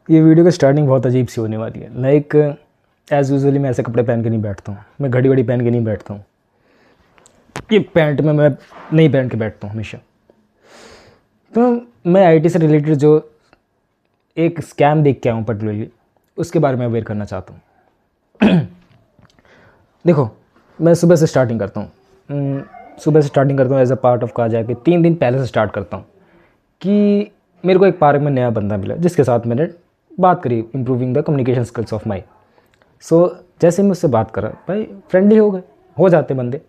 ये वीडियो की स्टार्टिंग बहुत अजीब सी होने वाली है। लाइक एज़ यूजुअली मैं ऐसे कपड़े पहन के नहीं बैठता हूँ, मैं घड़ी वड़ी पहन के नहीं बैठता हूँ। ये पैंट में मैं नहीं पहन के बैठता हूँ हमेशा। तो मैं आईटी से रिलेटेड जो एक स्कैम देख के आया हूँ पर्टिकुलरली, उसके बारे में अवेयर करना चाहता हूँ। देखो, मैं सुबह से स्टार्टिंग करता हूँ एज अ पार्ट ऑफ कहा जाए कि 3 दिन पहले से स्टार्ट करता हूँ कि मेरे को एक पार्क में नया बंदा मिला जिसके साथ मैंने बात करी, improving the communication skills of my. So जैसे मैं उससे बात करा, भाई फ्रेंडली हो जाते बंदे।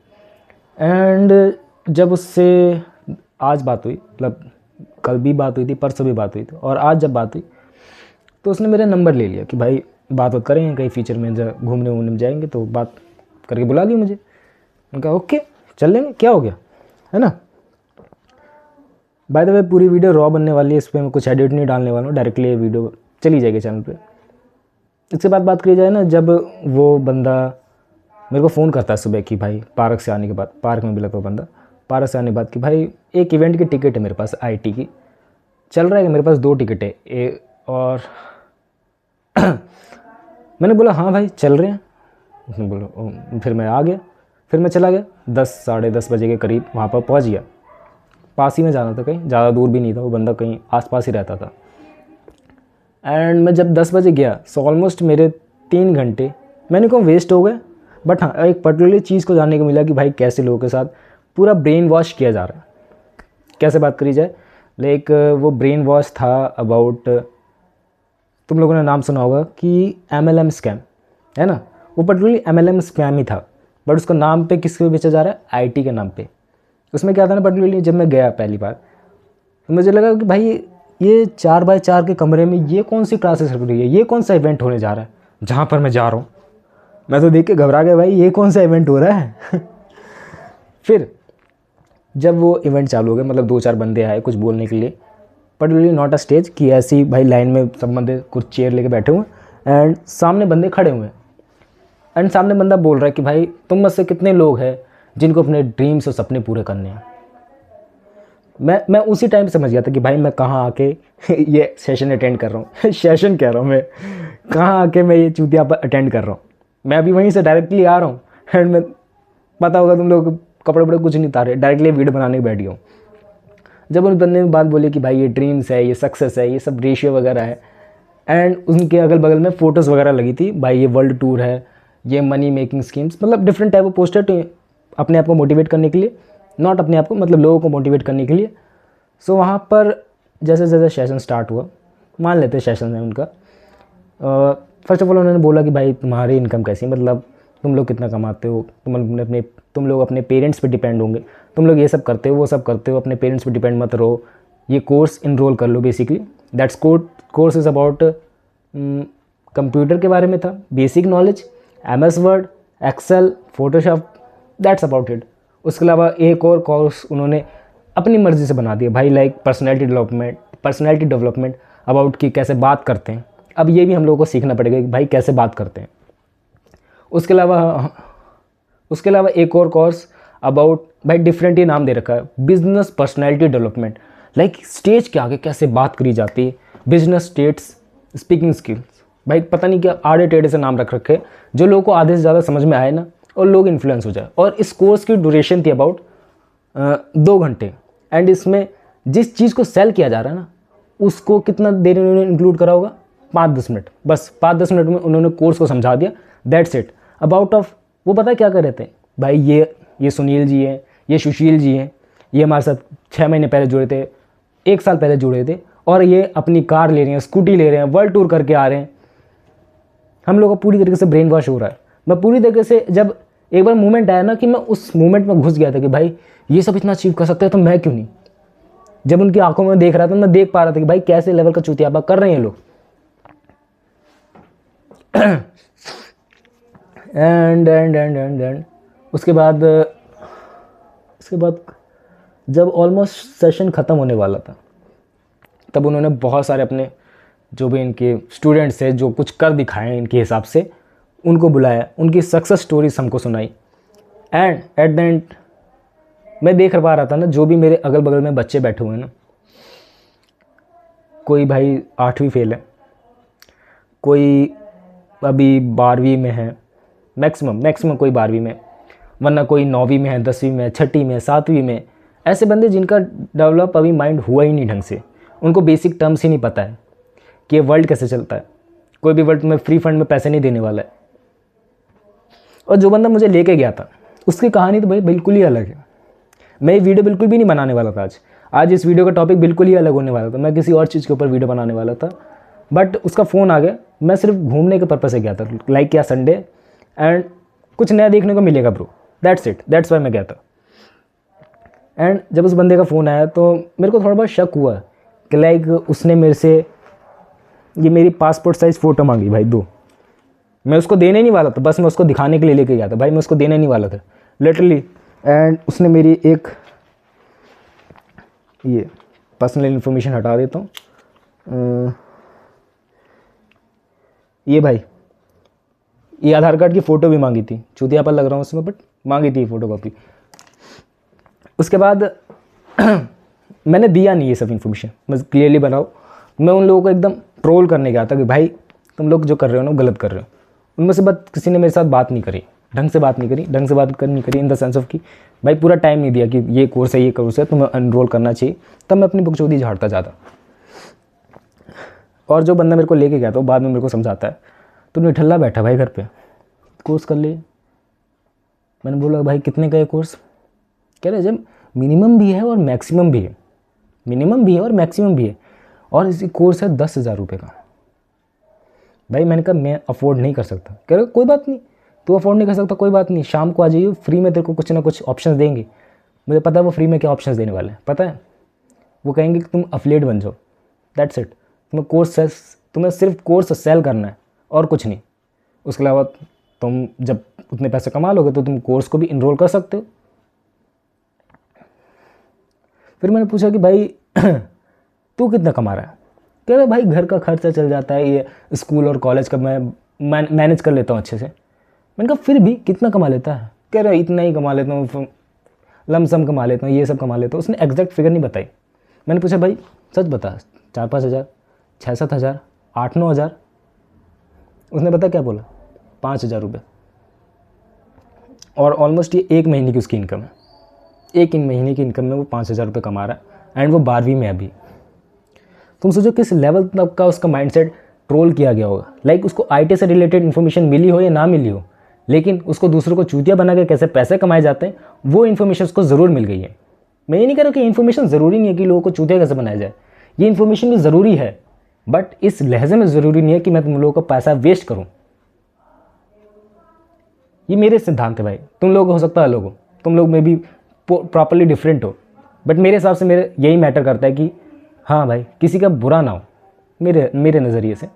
एंड जब उससे आज बात हुई, मतलब कल भी बात हुई थी, परसों भी बात हुई थी, और आज जब बात हुई तो उसने मेरा नंबर ले लिया कि भाई बात करेंगे, कहीं फीचर में घूमने वूमने में जाएंगे तो बात करके बुला लियो मुझे। मैंने कहा ओके चल लेंगे, क्या हो गया, है ना। बाय द वे पूरी वीडियो रॉ बनने वाली है, इस पर मैं कुछ एडिट नहीं डालने वाला हूँ, डायरेक्टली ये वीडियो चली जाएगी चैनल पे। इसके बाद बात करी जाए ना, जब वो बंदा मेरे को फ़ोन करता है सुबह कि भाई पार्क से आने के बाद, पार्क में मिला तो बंदा पार्क से आने के बाद कि भाई एक इवेंट की टिकट है मेरे पास, आईटी की चल रहा है कि मेरे पास 2 टिकट है और मैंने बोला हाँ भाई चल रहे हैं। उसने बोला, फिर मैं आ गया, फिर मैं चला गया 10 साढ़े 10 बजे के करीब वहाँ पर पहुँच गया। पास ही में जाना था, कहीं ज़्यादा दूर भी नहीं था, वो बंदा कहीं आसपास ही रहता था। एंड मैं जब 10 बजे गया, सो ऑलमोस्ट मेरे 3 घंटे मैंने कहा वेस्ट हो गए। बट हाँ, एक पर्टिकुलर चीज़ को जानने को मिला कि भाई कैसे लोगों के साथ पूरा ब्रेन वॉश किया जा रहा है। कैसे बात करी जाए, लाइक वो ब्रेन वॉश था अबाउट, तुम लोगों ने नाम सुना होगा कि MLM स्कैम, है ना। वो पर्टिकुलरली MLM स्कैम ही था, बट उसका नाम पे किसके बेचा जा रहा है, आईटी के नाम पे। उसमें क्या था ना, पर्टिकुलरली जब मैं गया पहली बार तो मुझे लगा कि भाई ये 4x4 के कमरे में ये कौन सी क्लासेस रख रही है, ये कौन सा इवेंट होने जा रहा है जहाँ पर मैं जा रहा हूँ। मैं तो देख के घबरा गया, भाई ये कौन सा इवेंट हो रहा है। फिर जब वो इवेंट चालू हो गया, मतलब 2-4 बंदे आए कुछ बोलने के लिए, पर्टिकुलरली नॉट अ स्टेज कि ऐसी भाई लाइन में सब बंदे कुछ चेयर लेके बैठे हुए एंड सामने बंदे खड़े हुए हैं। एंड सामने बंदा बोल रहा है कि भाई तुम में से कितने लोग हैं जिनको अपने ड्रीम्स और सपने पूरे करने हैं। मैं उसी टाइम समझ गया था कि भाई मैं कहाँ आके ये सेशन अटेंड कर रहा हूँ। सेशन कह रहा हूँ मैं, कहाँ आके मैं ये चूतिया पर अटेंड कर रहा हूँ। मैं अभी वहीं से डायरेक्टली आ रहा हूँ एंड मैं, पता होगा तुम लोग, कपड़े वपड़े कुछ नहीं उतारे, डायरेक्टली वीडियो बनाने बैठ गया हूँ। जब उन बंदे ने बात बोली कि भाई ये ड्रीम्स है, ये सक्सेस है, ये सब रेशियो वगैरह है, एंड उनके अगल बगल में फ़ोटोज़ वगैरह लगी थी, भाई ये वर्ल्ड टूर है, ये मनी मेकिंग स्कीम्स, मतलब डिफरेंट टाइप ऑफ पोस्टर तो अपने आप को मोटिवेट करने के लिए, नॉट अपने आप को, मतलब लोगों को मोटिवेट करने के लिए। सो वहाँ पर जैसे जैसे सेशन स्टार्ट हुआ, मान लेते सेशन है उनका, फर्स्ट ऑफ ऑल उन्होंने बोला कि भाई तुम्हारी इनकम कैसी है, मतलब तुम लोग कितना कमाते हो, तुम लोग अपने पेरेंट्स पे डिपेंड होंगे, तुम लोग ये सब करते हो वो सब करते हो, अपने पेरेंट्स पे डिपेंड मत रहो, ये कोर्स इनरोल कर लो। Basically that's course is about computer के बारे में था, basic knowledge, MS Word, Excel, Photoshop, that's about it. उसके अलावा एक और कोर्स उन्होंने अपनी मर्ज़ी से बना दिया भाई, लाइक पर्सनैलिटी डेवलपमेंट अबाउट कि कैसे बात करते हैं। अब ये भी हम लोगों को सीखना पड़ेगा कि भाई कैसे बात करते हैं। उसके अलावा एक और कोर्स अबाउट, भाई डिफरेंट ही नाम दे रखा है, business personality development, like stage के आगे कैसे बात करी जाती है, बिजनेस स्टेट्स, स्पीकिंग स्किल्स। भाई पता नहीं क्या आड़े टेढ़े से नाम रख रखे जो लोगों को आधे से ज़्यादा समझ में आए ना, और लोग इन्फ्लुएंस हो जाए। और इस कोर्स की ड्यूरेशन थी अबाउट 2 घंटे। एंड इसमें जिस चीज़ को सेल किया जा रहा है ना, उसको कितना देर उन्होंने इंक्लूड करा होगा, 5-10 मिनट, बस 5-10 मिनट में उन्होंने कोर्स को समझा दिया, दैट्स इट। अबाउट ऑफ वो पता क्या कर रहे थे भाई, ये सुनील जी हैं, ये सुशील जी हैं, ये हमारे साथ 6 महीने पहले जुड़े थे, 1 साल पहले जुड़े थे, और ये अपनी कार ले रहे हैं, स्कूटी ले रहे हैं, वर्ल्ड टूर करके आ रहे हैं। हम लोग का पूरी तरीके से ब्रेन वॉश हो रहा है। मैं पूरी तरीके से, जब एक बार मोमेंट आया ना कि मैं उस मोमेंट में घुस गया था कि भाई ये सब इतना अचीव कर सकते हैं तो मैं क्यों नहीं। जब उनकी आंखों में देख रहा था, मैं देख पा रहा था कि भाई कैसे लेवल का चूतियापा कर रहे हैं लोग। एंड उसके बाद जब ऑलमोस्ट सेशन ख़त्म होने वाला था, तब उन्होंने बहुत सारे अपने जो भी इनके स्टूडेंट्स थे जो कुछ कर दिखाए इनके हिसाब से, उनको बुलाया, उनकी सक्सेस स्टोरीज हमको सुनाई। एंड एट द एंड मैं देख पा रहा था ना, जो भी मेरे अगल बगल में बच्चे बैठे हुए हैं ना, कोई भाई 8वीं फेल है, कोई अभी 12वीं में है, मैक्सिमम कोई 12वीं में, वरना कोई 9वीं में है, 10वीं में है, 6ठी में, 7वीं में। ऐसे बंदे जिनका डेवलप अभी माइंड हुआ ही नहीं ढंग से, उनको बेसिक टर्म्स ही नहीं पता है कि ये वर्ल्ड कैसे चलता है। कोई भी वर्ल्ड में फ्री फंड में पैसे नहीं देने वाला है। और जो बंदा मुझे लेके गया था उसकी कहानी तो भाई बिल्कुल ही अलग है। मैं ये वीडियो बिल्कुल भी नहीं बनाने वाला था आज इस वीडियो का टॉपिक बिल्कुल ही अलग होने वाला था। मैं किसी और चीज़ के ऊपर वीडियो बनाने वाला था, बट उसका फ़ोन आ गया। मैं सिर्फ घूमने के पर्पज़ से गया था, लाइक क्या संडे, एंड कुछ नया देखने को मिलेगा bro, that's it, that's why मैं गया था। एंड जब उस बंदे का फ़ोन आया तो मेरे को थोड़ा बहुत शक हुआ कि लाइक उसने मेरे से ये मेरी पासपोर्ट साइज़ फ़ोटो मांगी भाई 2। मैं उसको देने नहीं वाला था, बस मैं उसको दिखाने के लिए लेके गया था भाई, मैं उसको देने नहीं वाला था लिटरली। एंड उसने मेरी एक ये पर्सनल इन्फॉर्मेशन हटा देता हूँ, ये भाई ये आधार कार्ड की फ़ोटो भी मांगी थी, चूतियापन लग रहा हूँ उसमें, बट मांगी थी फ़ोटो कॉपी। उसके बाद मैंने दिया नहीं ये सब इन्फॉर्मेशन, मैं क्लियरली बनाओ। मैं उन लोगों को एकदम ट्रोल करने गया था कि भाई तुम लोग जो कर रहे हो ना गलत कर रहे हो। उनमें से बस किसी ने मेरे साथ बात नहीं करी, ढंग से बात नहीं करी इन द सेंस ऑफ कि भाई पूरा टाइम नहीं दिया कि ये कोर्स है तुम्हें एनरोल करना चाहिए। तब मैं अपनी बकचोदी झाड़ता जाता। और जो बंदा मेरे को लेके गया था वो बाद में मेरे को समझाता है तू निठल्ला बैठा भाई घर पे, कोर्स कर ले। मैंने बोला भाई कितने का है कोर्स? कह रहे जब मिनिमम भी है और मैक्सिमम भी है, मिनिमम भी है और मैक्सिमम भी है, और इसी कोर्स है 10,000 रुपये का। भाई मैंने कहा मैं अफोर्ड नहीं कर सकता। कह रहे कोई बात नहीं, तू अफोर्ड नहीं कर सकता कोई बात नहीं, शाम को आ जाइए, फ्री में तेरे को कुछ ना कुछ ऑप्शंस देंगे। मुझे पता है वो फ्री में क्या ऑप्शंस देने वाले हैं, पता है वो कहेंगे कि तुम अफिलिएट बन जाओ, दैट्स इट। तुम्हें सिर्फ कोर्स सेल करना है और कुछ नहीं। उसके अलावा तुम जब उतने पैसे कमा लोगे तो तुम कोर्स को भी इनरोल कर सकते हो। फिर मैंने पूछा कि भाई तू कितना कमा रहा है? कह रहा भाई घर का खर्चा चल जाता है, ये स्कूल और कॉलेज का मैं मैनेज कर लेता हूँ अच्छे से। मैंने कहा फिर भी कितना कमा लेता है? कह रहा इतना ही कमा लेता हूँ, लमसम कमा लेता हूँ, ये सब कमा लेता हूँ। उसने एग्जैक्ट फिगर नहीं बताई। मैंने पूछा भाई सच बता, 4-5 हज़ार, 6-7 हज़ार, 8-9 हज़ार? उसने पता क्या बोला? 5,000 रुपये। और ऑलमोस्ट ये 1 महीने की उसकी इनकम है। 1 महीने की इनकम में वो 5,000 रुपये कमा रहा है, एंड वो 12वीं में अभी। तुम सोचो किस लेवल तक का उसका माइंडसेट ट्रोल किया गया होगा। लाइक उसको आईटी से रिलेटेड इन्फॉर्मेशन मिली हो या ना मिली हो, लेकिन उसको दूसरों को चूतिया बना के कैसे पैसे कमाए जाते हैं वो इन्फॉर्मेशन उसको ज़रूर मिल गई है। मैं ये नहीं कह रहा कि इन्फॉर्मेशन ज़रूरी नहीं है कि लोगों को चूतिया कैसे बनाया जाए, ये इन्फॉर्मेशन भी ज़रूरी है, बट इस लहजे में ज़रूरी नहीं है कि मैं तुम लोगों का पैसा वेस्ट करूँ। ये मेरे सिद्धांत है भाई, तुम लोग हो सकता है अलग हो, तुम लोग में भी प्रॉपरली डिफरेंट हो, बट मेरे हिसाब से मेरे यही मैटर करता है कि हाँ भाई किसी का बुरा ना हो, मेरे नज़रिए से।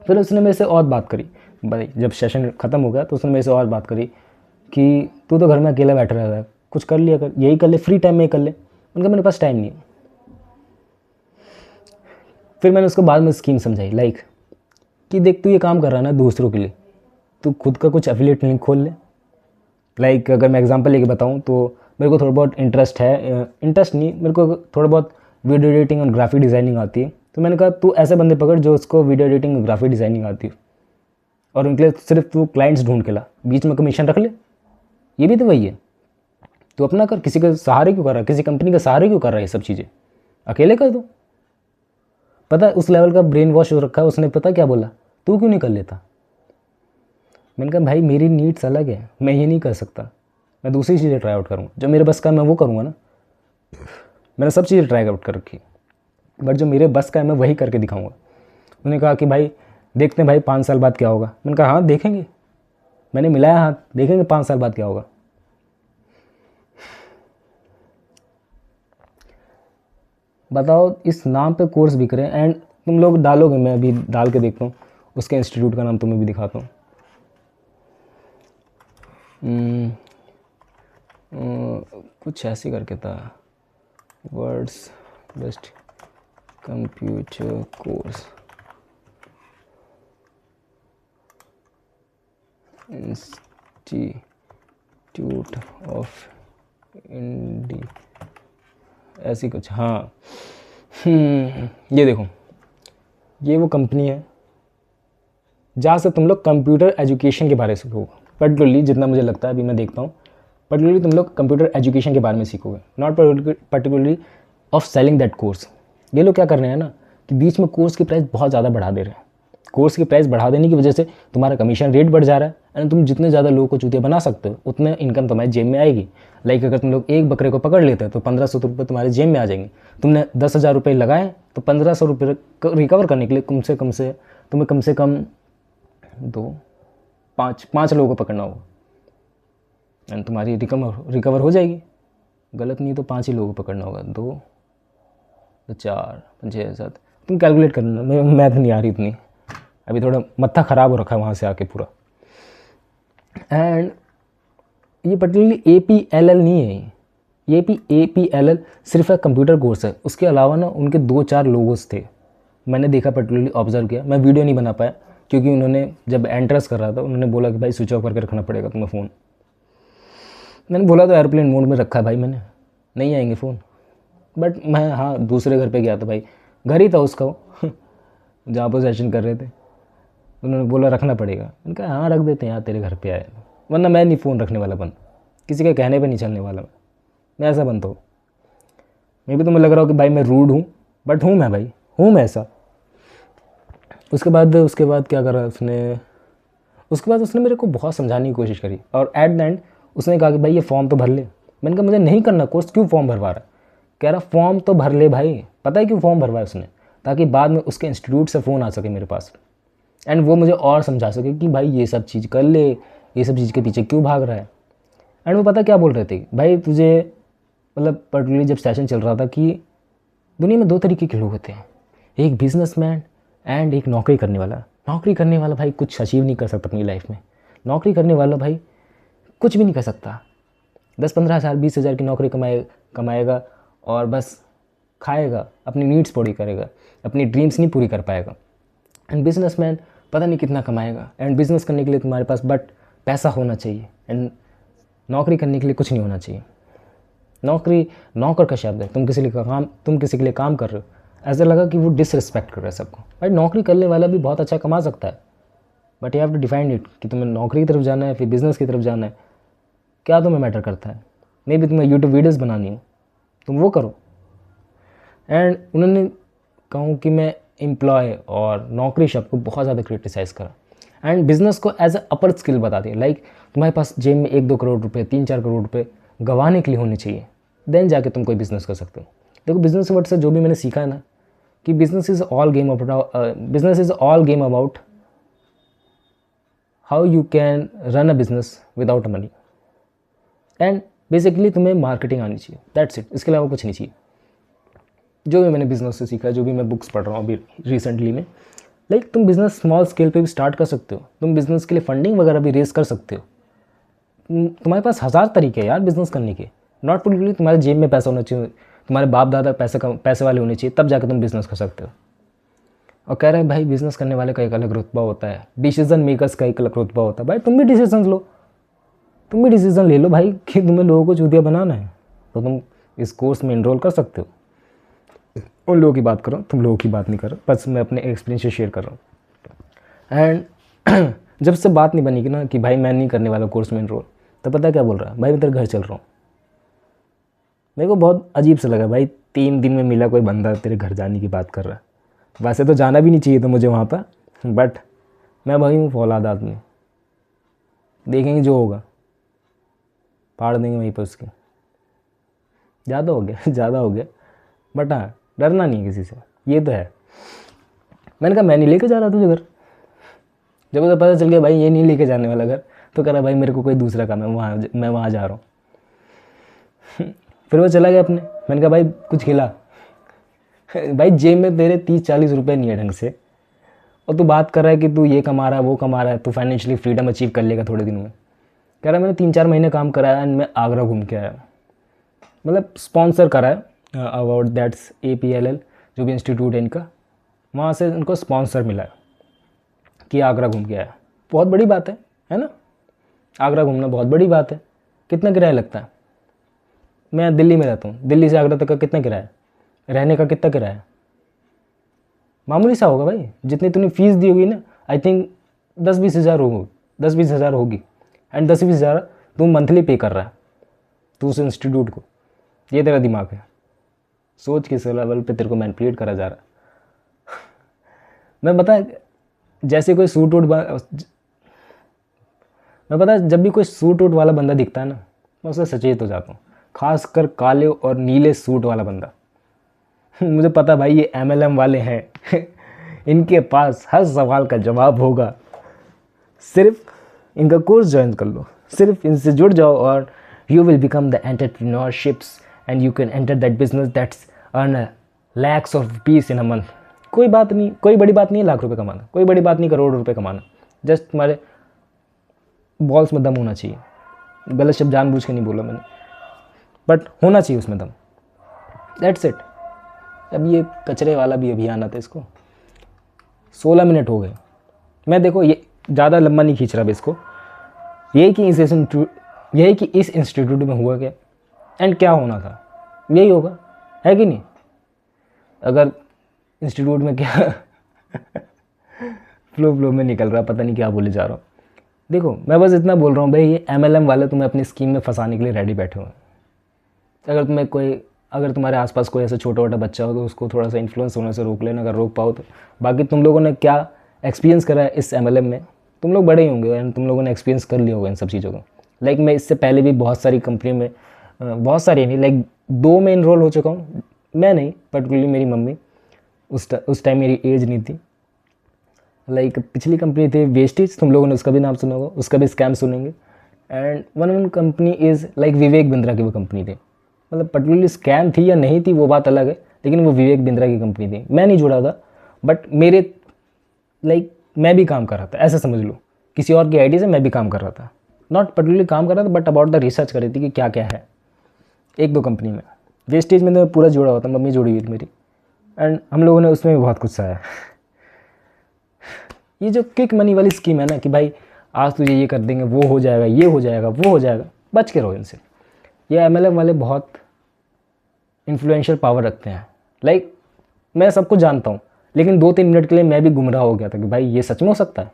फिर उसने मेरे से और बात करी भाई, जब सेशन ख़त्म हो गया तो उसने मेरे से और बात करी कि तू तो घर में अकेला बैठा रहता है, कुछ कर लिया कर, यही कर ले, फ्री टाइम में कर ले। उनका मेरे पास टाइम नहीं है। फिर मैंने उसको बाद में स्कीम समझाई, लाइक कि देख तू ये काम कर रहा है ना दूसरों के लिए, तू खुद का कुछ एफिलिएट लिंक खोल ले। लाइक अगर मैं एग्जांपल लेके बताऊं तो मेरे को थोड़ा बहुत इंटरेस्ट है, इंटरेस्ट नहीं, मेरे को थोड़ा बहुत वीडियो एडिटिंग और ग्राफिक डिज़ाइनिंग आती है। तो मैंने कहा तू ऐसे बंदे पकड़ जो उसको वीडियो एडिटिंग और ग्राफिक डिज़ाइनिंग आती है, और उनके लिए सिर्फ तू क्लाइंट्स ढूंढ के ला, बीच में कमीशन रख ले। ये भी तो वही है, तू अपना कर, किसी के सहारे क्यों कर रहा है, किसी कंपनी के सहारे क्यों कर रहा है? ये सब चीज़ें अकेले कर दो। पता है उस लेवल का ब्रेन वॉश हो रखा है उसने। पता क्या बोला, तू क्यों नहीं कर लेता? मैंने कहा भाई मेरी नीड्स अलग है, मैं ये नहीं कर सकता, मैं दूसरी चीज़ें ट्राई आउट करूँगा, जो मेरे बस का मैं वो करूँगा ना। मैंने सब चीज़ें ट्राई आउट कर रखी, बट जो मेरे बस का है मैं वही करके दिखाऊंगा। उन्होंने कहा कि भाई देखते हैं भाई 5 साल बाद क्या होगा। मैंने कहा हाँ देखेंगे, मैंने मिलाया हाथ, देखेंगे 5 साल बाद क्या होगा। बताओ इस नाम पे कोर्स बिक रहे हैं, एंड तुम लोग डालोगे, मैं अभी डाल के देखता हूँ उसके इंस्टीट्यूट का नाम, तुम्हें भी दिखाता हूँ। कुछ ऐसे करके था, words best computer course institute of India, ऐसी कुछ। हाँ ये देखो ये वो कंपनी है जहाँ से तुम लोग कंप्यूटर एजुकेशन के बारे में सीखोगे। पर्टिकुलरली जितना मुझे लगता है, अभी मैं देखता हूँ, पर्टिकुलरली तुम लोग कंप्यूटर एजुकेशन के बारे में सीखोगे, not particularly of selling that course. ये लोग क्या कर रहे हैं ना कि बीच में कोर्स की प्राइस बहुत ज़्यादा बढ़ा दे रहे हैं। कोर्स की प्राइस बढ़ा देने की वजह से तुम्हारा कमीशन रेट बढ़ जा रहा है, एंड तुम जितने ज़्यादा लोगों को चूतिया बना सकते हो उतने इनकम तुम्हारे जेब में आएगी। लाइक अगर तुम लोग एक बकरे को पकड़ लेते हो तो 1500 रुपये तुम्हारे जेब में आ जाएंगे। तुमने 10,000 रुपये लगाए तो 1500 रुपये रिकवर करने के लिए तुम्हें कम से कम पाँच लोगों को पकड़ना होगा, एंड तुम्हारी रिकवर हो जाएगी। गलत नहीं तो 5 ही लोगों को पकड़ना होगा, 2 तो 4 6 7, तुम कैलकुलेट करना, मैथ नहीं आ रही इतनी, अभी थोड़ा मत्था ख़राब हो रखा है वहाँ से आके पूरा। एंड ये पर्टिकुलरली APLL नहीं है, ये APLL सिर्फ एक कंप्यूटर कोर्स है। उसके अलावा ना उनके 2-4 लोगोस थे, मैंने देखा, पर्टिकुलरली ऑब्जर्व किया। मैं वीडियो नहीं बना पाया क्योंकि उन्होंने जब एंट्रेंस कर रहा था उन्होंने बोला कि भाई स्विच ऑफ करके रखना पड़ेगा तुम्हें फ़ोन। मैंने बोला तो एयरप्लेन मोड में रखा है भाई मैंने, नहीं आएंगे फ़ोन। बट मैं हाँ दूसरे घर पे गया था भाई, घर ही था उसका वो जहाँ पर सेशन कर रहे थे, उन्होंने बोला रखना पड़ेगा। मैंने कहा हाँ रख देते हैं यार, तेरे घर पे आए, वरना मैं नहीं फ़ोन रखने वाला बंद, किसी के कहने पे नहीं चलने वाला मैं ऐसा बंद हो। मे भी तुम्हें लग रहा हो कि भाई मैं रूड हूँ, बट हूँ मैं भाई, हूँ मैं ऐसा। उसके बाद क्या करा उसने, उसके बाद उसने मेरे को बहुत समझाने की कोशिश करी, और एट द एंड उसने कहा कि भाई ये फॉर्म तो भर ले। मैंने कहा मुझे नहीं करना कोर्स, क्यों फॉर्म भरवा रहा है? कह रहा फॉर्म तो भर ले भाई। पता है क्यों फॉर्म भरवाया उसने? ताकि बाद में उसके इंस्टीट्यूट से फ़ोन आ सके मेरे पास, एंड वो मुझे और समझा सके कि भाई ये सब चीज़ कर ले, ये सब चीज़ के पीछे क्यों भाग रहा है। एंड वो पता क्या बोल रहे थे, भाई तुझे मतलब पर्टिकुलरली जब सेशन चल रहा था कि दुनिया में 2 तरीके के लोग होते हैं, एक बिजनेसमैन एंड एक नौकरी करने वाला। नौकरी करने वाला भाई कुछ अचीव नहीं कर सकता अपनी लाइफ में। नौकरी करने वाला भाई कुछ भी नहीं कर सकता, 10-15 हज़ार 20 हज़ार की नौकरी कमाएगा और बस खाएगा, अपनी नीड्स पूरी करेगा, अपनी ड्रीम्स नहीं पूरी कर पाएगा। एंड बिजनेसमैन पता नहीं कितना कमाएगा, एंड बिजनेस करने के लिए तुम्हारे पास बट पैसा होना चाहिए, एंड नौकरी करने के लिए कुछ नहीं होना चाहिए। नौकरी नौकर का शब्द है, तुम किसी के लिए काम कर रहे हो, ऐसा लगा कि वो डिसरिस्पेक्ट कर रहा है सबको। भाई नौकरी करने वाला भी बहुत अच्छा कमा सकता है, but you have to define it कि तुम्हें नौकरी की तरफ जाना है फिर बिज़नेस की तरफ जाना है, क्या तुम्हें मैटर करता है। मे बी तुम्हें यूट्यूब वीडियोज़ बनानी हो, तुम वो करो। एंड उन्होंने कहूँ कि मैं एम्प्लॉय और नौकरी शब्द को बहुत ज़्यादा क्रिटिसाइज़ करा, एंड बिज़नेस को एज अ अपर स्किल बता दिया। लाइक तुम्हारे पास जेब में 1-2 करोड़ रुपये 3-4 करोड़ रुपये गंवाने के लिए होने चाहिए, देन जाके तुम कोई बिज़नेस कर सकते हो। देखो बिज़नेस वर्ड से जो भी मैंने सीखा है ना कि business is all game about how you can run a business without a money, and basically तुम्हें मार्केटिंग आनी चाहिए, दैट्स इट, इसके अलावा कुछ नहीं चाहिए। जो भी मैंने बिज़नेस से सीखा है, जो भी मैं बुक्स पढ़ रहा हूँ अभी रिसेंटली में, लाइक तुम बिज़नेस स्मॉल स्केल पे भी स्टार्ट कर सकते हो, तुम बिज़नेस के लिए फंडिंग वगैरह भी रेस कर सकते हो। तुम्हारे पास 1000 तरीके हैं यार बिज़नेस करने के, नॉट पर्टिकुलरली तुम्हारे जेब में पैसा होना चाहिए, तुम्हारे बाप दादा पैसे वाले होने चाहिए, तब जाकर तुम बिज़नेस कर सकते हो। और कह रहे हैं भाई बिज़नेस करने वाले का एक अलग रुतबा होता है, डिसीजन मेकर्स का एक अलग रुतबा होता है। भाई तुम भी डिसीजन लो, तुम भी डिसीजन ले लो भाई कि तुम्हें लोगों को चूतिया बनाना है, तो तुम इस कोर्स में इनरोल कर सकते हो। उन लोगों की बात कर रहा हूँ, तुम लोगों की बात नहीं कर रहा, बस मैं अपने एक्सपीरियंस से शेयर कर रहा हूँ। एंड जब से बात नहीं बनी कि ना कि भाई मैं नहीं करने वाला कोर्स में इनरोल, तो पता क्या बोल रहा है, भाई मैं तेरे घर चल रहा हूँ। मेरे को बहुत अजीब सा लगा भाई, 3 दिन में मिला कोई बंदा तेरे घर जाने की बात कर रहा है। वैसे तो जाना भी नहीं चाहिए था मुझे वहाँ पर, बट मैं वही हूँ फौलाद आदमी, देखेंगे जो होगा, फाड़ देंगे वहीं पर उसके। ज़्यादा हो गया बट हाँ डरना नहीं है किसी से, ये तो है। मैंने कहा मैं नहीं लेके जा रहा तुझे घर, जब उसे पता चल गया भाई ये नहीं लेके जाने वाला घर, तो कह रहा भाई मेरे को कोई दूसरा काम है, मैं वहाँ जा रहा हूँ। फिर वो चला गया अपने। मैंने कहा भाई कुछ खिला। भाई जेब में तेरे 30-40 रुपये नहीं है ढंग से, और तू बात कर रहा है कि तू ये कमा रहा है वो कमा रहा है, तू फाइनेंशियली फ्रीडम अचीव कर लेगा थोड़े दिनों में। कह रहा है मैंने 3-4 महीने काम कराया एंड मैं आगरा घूम के आया, मतलब स्पॉन्सर करा है अबाउट दैट्स APLL जो भी इंस्टीट्यूट है इनका, वहाँ से उनको स्पॉन्सर मिला है कि आगरा घूम के आया। बहुत बड़ी बात है ना, आगरा घूमना बहुत बड़ी बात है। कितना किराया लगता है? मैं दिल्ली में रहता हूँ, दिल्ली से आगरा तक का कितना किराया है? रहने का कितना किराया है? मामूली सा होगा भाई, जितनी तूने फीस दी होगी ना, आई थिंक 10-20 हज़ार होगी, 10-20 हज़ार होगी। एंड 10-20 हज़ार तू मंथली पे कर रहा है तू उस इंस्टीट्यूट को। ये तेरा दिमाग है, सोच किस लेवल पे तेरे को मैनिपुलेट करा जा रहा है। मैं पता है जैसे कोई सूट वूट मैं पता है जब भी कोई सूट वूट वाला बंदा दिखता है ना, मैं उससे सचेत हो जाता हूँ, खासकर काले और नीले सूट वाला बंदा। मुझे पता भाई ये MLM वाले हैं इनके पास हर सवाल का जवाब होगा। सिर्फ इनका कोर्स ज्वाइन कर लो, सिर्फ इनसे जुड़ जाओ और you will become the entrepreneurships and you can enter that business that's earn lakhs of rupees in a month. कोई बात नहीं, कोई बड़ी बात नहीं है लाख रुपए कमाना, कोई बड़ी बात नहीं करोड़ रुपए कमाना। जस्ट तुम्हारे बॉल्स में दम होना चाहिए। गलत शब्द जानबूझ के नहीं बोला मैंने, बट होना चाहिए उसमें दम, दैट्स इट। अब ये कचरे वाला भी अभियान आता है, इसको 16 मिनट हो गए। मैं देखो ये ज़्यादा लंबा नहीं खींच रहा इसको। यही कि इस इंस्टीट्यूट में हुआ क्या एंड क्या होना था, यही होगा, है कि नहीं। अगर इंस्टीट्यूट में क्या फ्लो में निकल रहा, पता नहीं क्या बोले जा रहा हूँ। देखो मैं बस इतना बोल रहा हूँ भाई, ये MLM वाले तुम्हें अपनी स्कीम में फंसाने के लिए रेडी बैठे हुए हैं। अगर तुम्हारे आसपास कोई ऐसा छोटा छोटा बच्चा हो तो उसको थोड़ा सा इन्फ्लुएंस होने से रोक लेना, अगर रोक पाओ तो। बाकी तुम लोगों ने क्या एक्सपीरियंस करा है इस MLM में, तुम लोग बड़े ही होंगे एंड तुम लोगों ने एक्सपीरियंस कर लिया होगा इन सब चीज़ों को। लाइक मैं इससे पहले भी बहुत सारी कंपनी में, बहुत सारी नहीं, लाइक 2 में इनरोल हो चुका हूँ। मैं नहीं, पर्टिकुलरली मेरी मम्मी। उस टाइम मेरी एज नहीं थी। लाइक पिछली कंपनी थी वेस्टेज, तुम लोगों ने उसका भी नाम सुना होगा, उसका भी स्कैम सुनेंगे। And one company is like Vivek Bindra की वो कंपनी थी। मतलब पर्टिकुलरली स्कैम थी या नहीं थी वो बात अलग है, लेकिन वो विवेक बिंद्रा की कंपनी थी। मैं नहीं जुड़ा था, बट मेरे मैं भी काम कर रहा था, ऐसा समझ लो। किसी और की आईडी से मैं भी काम कर रहा था, नॉट पर्टिकुलरली काम कर रहा था, बट अबाउट द रिसर्च कर रही थी कि क्या क्या है। 1-2 कंपनी में, वेस्टेज में तो मैं पूरा जुड़ा हुआ था, मम्मी जुड़ी हुई थी मेरी। एंड हम लोगों ने उसमें भी बहुत कुछ सहा है। ये जो क्विक मनी वाली स्कीम है ना कि भाई आज तुझे ये कर देंगे, वो हो जाएगा, ये हो जाएगा, वो हो जाएगा, बच के रहो इनसे। ये MLM वाले बहुत इन्फ्लुएंशियल पावर रखते हैं। लाइक मैं सब कुछ जानता हूँ, लेकिन 2-3 मिनट के लिए मैं भी गुमराह हो गया था कि भाई ये सच में हो सकता है।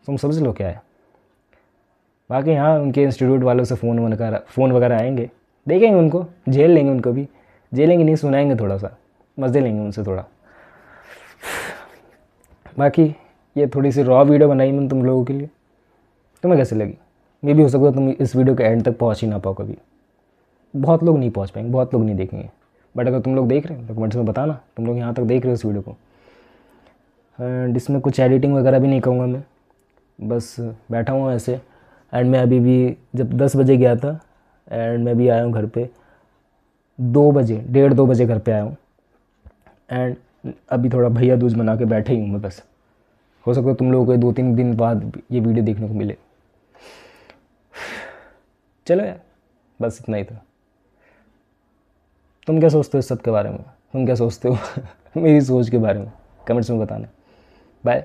तुम समझ लो क्या है। बाकी हाँ, उनके इंस्टीट्यूट वालों से फ़ोन वगैरह आएंगे, देखेंगे उनको, झेल लेंगे उनको भी, झेलेंगे नहीं, सुनाएंगे थोड़ा सा, मज़े लेंगे उनसे थोड़ा। बाकी ये थोड़ी सी रॉ वीडियो बनाई मैंने तुम लोगों के लिए, तुम्हें कैसे लगी? मे भी हो सकता है तुम इस वीडियो के एंड तक पहुंच ही ना पाओ कभी। बहुत लोग नहीं पहुंच पाएंगे, बहुत लोग नहीं देखेंगे, बट अगर तुम लोग देख रहे हैं तो कमेंट्स में बताना तुम लोग यहाँ तक देख रहे हो इस वीडियो को। एंड इसमें कुछ एडिटिंग वगैरह भी नहीं कहूँगा मैं, बस बैठा हुआ ऐसे। एंड मैं अभी भी जब 10 बजे गया था एंड मैं भी आया हूँ घर पे 2 बजे, 1:30-2 बजे घर पे आया हूँ। एंड अभी थोड़ा भैया दूज बना के बैठे ही हूँ मैं बस। हो सकता है तुम लोगों को 2-3 दिन बाद ये वीडियो देखने को मिले। चलो यार, बस इतना ही था। तुम क्या सोचते हो इस सब के बारे में? तुम क्या सोचते हो मेरी सोच के बारे में? कमेंट्स में बताना। बाय।